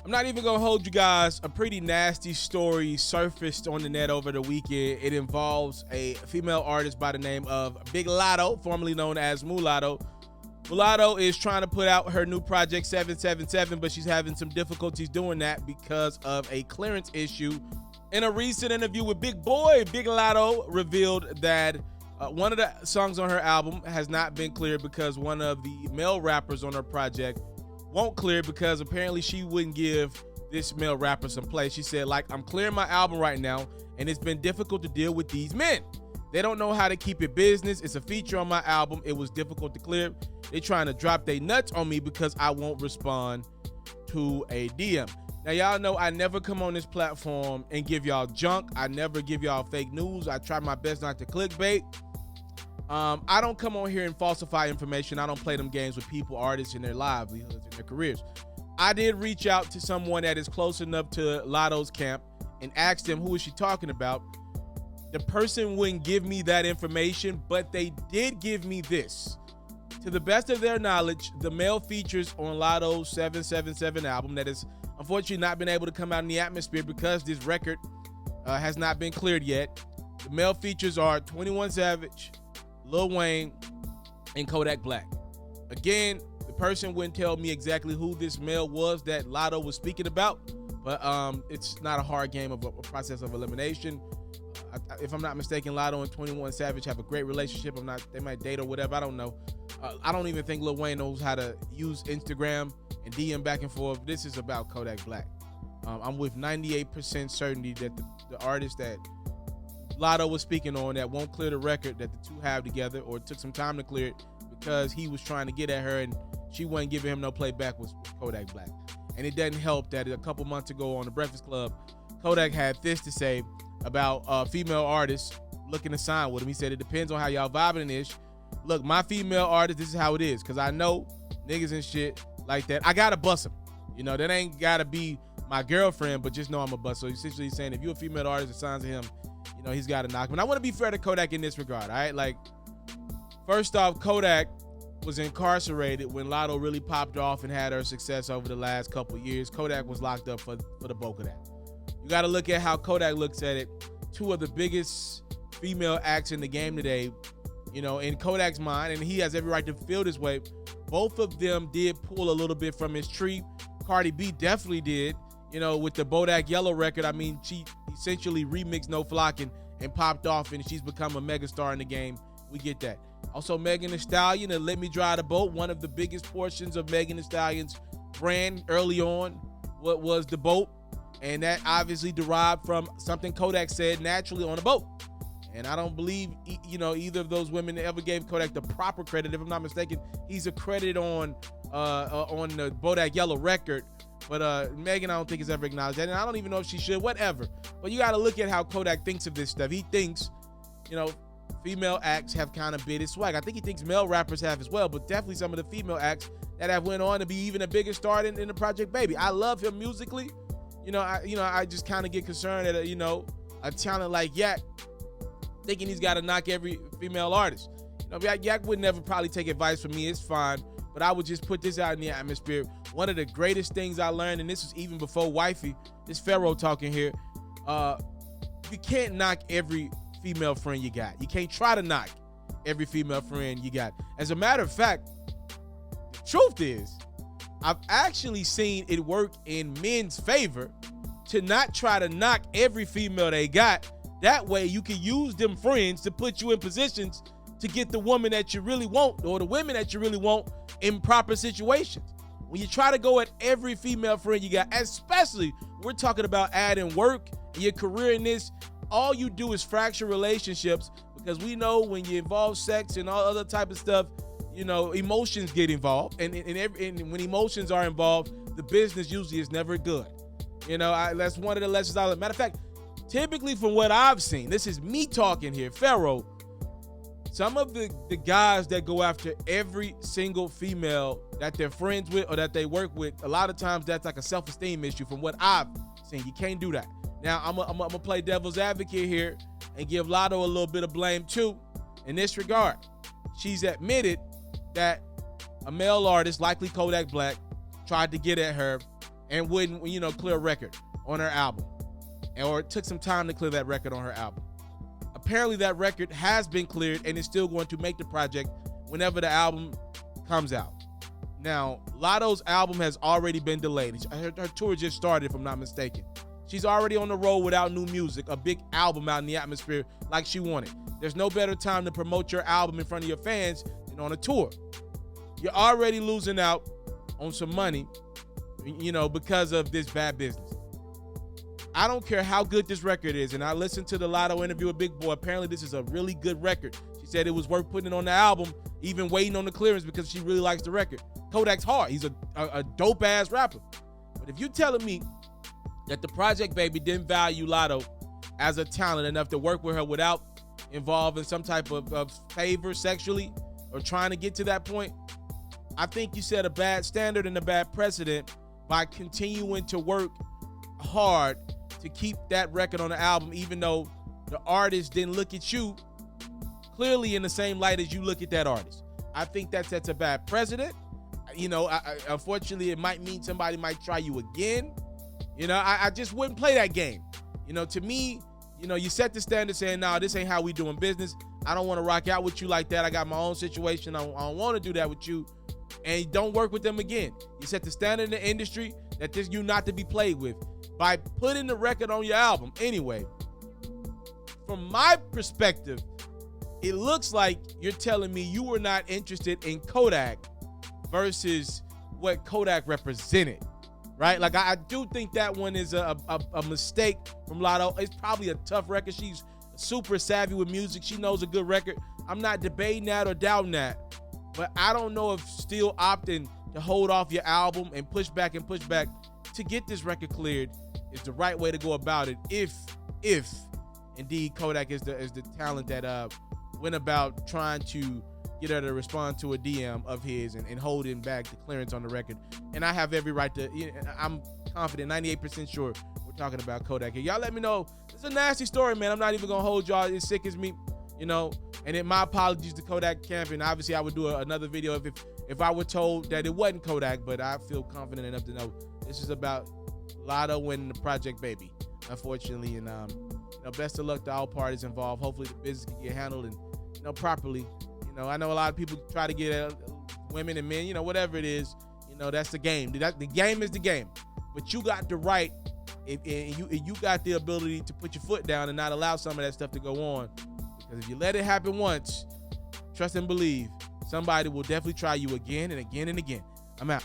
I'm not even gonna hold you guys. A pretty nasty story surfaced on the net over the weekend. It involves a female artist by the name of Big Latto, formerly known as Mulatto. Mulatto is trying to put out her new project 777, but she's having some difficulties doing that because of a clearance issue. In a recent interview with Big Latto revealed that one of the songs on her album has not been cleared because one of the male rappers on her project won't clear because apparently she wouldn't give this male rapper some play. She said, like, I'm clearing my album right now, and it's been difficult to deal with these men. They don't know how to keep it business. It's a feature on my album. It was difficult to clear. They trying to drop their nuts on me because I won't respond to a DM. Now, y'all know I never come on this platform and give y'all junk. I never give y'all fake news. I try my best not to clickbait. I don't come on here and falsify information. I don't play them games with people, artists, and their livelihoods and their careers. I did reach out to someone that is close enough to Latto's camp and asked them, who is she talking about? The person wouldn't give me that information, but they did give me this. To the best of their knowledge, the male features on Latto's 777 album that has unfortunately not been able to come out in the atmosphere because this record has not been cleared yet. The male features are 21 Savage, Lil Wayne, and Kodak Black. Again, the person wouldn't tell me exactly who this male was that Latto was speaking about, but it's not a hard game of a process of elimination. If I'm not mistaken, Latto and 21 Savage have a great relationship. They might date or whatever. I don't know. I don't even think Lil Wayne knows how to use Instagram and DM back and forth. This is about Kodak Black. I'm with 98% certainty that the artist that Latto was speaking on that won't clear the record that the two have together, or took some time to clear it because he was trying to get at her and she wasn't giving him no playback, was Kodak Black. And it doesn't help that a couple months ago on the Breakfast Club, Kodak had this to say about female artists looking to sign with him. He said, it depends on how y'all vibing in this. Look, my female artist, this is how it is, because I know niggas and shit like that, I gotta bust them. You know, that ain't gotta be my girlfriend, but just know I'm a bust. So essentially he's saying if you're a female artist that signs to him, you know, he's got to knock him. And I want to be fair to Kodak in this regard, all right? Like, first off, Kodak was incarcerated when Latto really popped off and had her success over the last couple years. Kodak was locked up for the bulk of that. You got to look at how Kodak looks at it. Two of the biggest female acts in the game today, you know, in Kodak's mind, and he has every right to feel this way, both of them did pull a little bit from his tree. Cardi B definitely did. You know, with the Bodak Yellow record, I mean, she essentially remixed No Flockin' and popped off, and she's become a megastar in the game. We get that. Also, Megan Thee Stallion and Let Me Drive the Boat, one of the biggest portions of Megan Thee Stallion's brand early on, what was the boat, and that obviously derived from something Kodak said naturally on a boat. And I don't believe, you know, either of those women ever gave Kodak the proper credit. If I'm not mistaken, he's accredited on the Bodak Yellow record. But Megan, I don't think has ever acknowledged that, and I don't even know if she should, whatever. But you got to look at how Kodak thinks of this stuff. He thinks, you know, female acts have kind of bit his swag. I think he thinks male rappers have as well, but definitely some of the female acts that have went on to be even a bigger star in the Project Baby. I love him musically. I just kind of get concerned that, a talent like Yak thinking he's got to knock every female artist. You know, Yak would never probably take advice from me. It's fine. But I would just put this out in the atmosphere. One of the greatest things I learned, and this was even before Wifey, this FERRO talking here, you can't knock every female friend you got. You can't try to knock every female friend you got. As a matter of fact, the truth is, I've actually seen it work in men's favor to not try to knock every female they got. That way you can use them friends to put you in positions to get the woman that you really want, or the women that you really want, in proper situations. When you try to go at every female friend you got, especially we're talking about adding work in your career in this, all you do is fracture relationships, because we know when you involve sex and all other type of stuff, emotions get involved, and when emotions are involved, the business usually is never good. That's one of the lessons I learned. Matter of fact, typically from what I've seen, this is me talking here, FERRO, some of the guys that go after every single female that they're friends with or that they work with, a lot of times that's like a self-esteem issue from what I've seen. You can't do that. Now, I'm gonna play devil's advocate here and give Latto a little bit of blame too in this regard. She's admitted that a male artist, likely Kodak Black, tried to get at her and wouldn't, clear a record on her album, or it took some time to clear that record on her album. Apparently that record has been cleared and is still going to make the project whenever the album comes out. Now, Latto's album has already been delayed. Her tour just started, if I'm not mistaken. She's already on the road without new music, a big album out in the atmosphere like she wanted. There's no better time to promote your album in front of your fans than on a tour. You're already losing out on some money, because of this bad business. I don't care how good this record is, and I listened to the Latto interview with Big Boy. Apparently this is a really good record. She said it was worth putting it on the album, even waiting on the clearance, because she really likes the record. Kodak's hard. He's a dope-ass rapper. But if you're telling me that the Project Baby didn't value Latto as a talent enough to work with her without involving some type of favor sexually or trying to get to that point, I think you set a bad standard and a bad precedent by continuing to work hard to keep that record on the album, even though the artist didn't look at you clearly in the same light as you look at that artist. I think that sets a bad precedent. Unfortunately, it might mean somebody might try you again. I just wouldn't play that game. To me, you set the standard saying, nah, this ain't how we doing business. I don't want to rock out with you like that. I got my own situation. I don't want to do that with you. And don't work with them again. You set the standard in the industry that this you not to be played with by putting the record on your album. Anyway, from my perspective, it looks like you're telling me you were not interested in Kodak versus what Kodak represented, right? Like, I do think that one is a mistake from Latto. It's probably a tough record. She's super savvy with music. She knows a good record. I'm not debating that or doubting that. But I don't know if still opting to hold off your album and push back to get this record cleared is the right way to go about it. If indeed Kodak is the talent that went about trying to get her to respond to a DM of his and holding back the clearance on the record. And I have every right to. I'm confident, 98% sure we're talking about Kodak here. Y'all let me know. It's a nasty story, man. I'm not even gonna hold y'all. It sickens me. And then my apologies to Kodak camp, and obviously I would do another video if I were told that it wasn't Kodak, but I feel confident enough to know this is about Latto winning the Project Baby, unfortunately. And best of luck to all parties involved. Hopefully the business can get handled and properly. I know a lot of people try to get women and men, whatever it is. That's the game. The game is the game, but you got the right, and you got the ability to put your foot down and not allow some of that stuff to go on. Because if you let it happen once, trust and believe, somebody will definitely try you again and again and again. I'm out.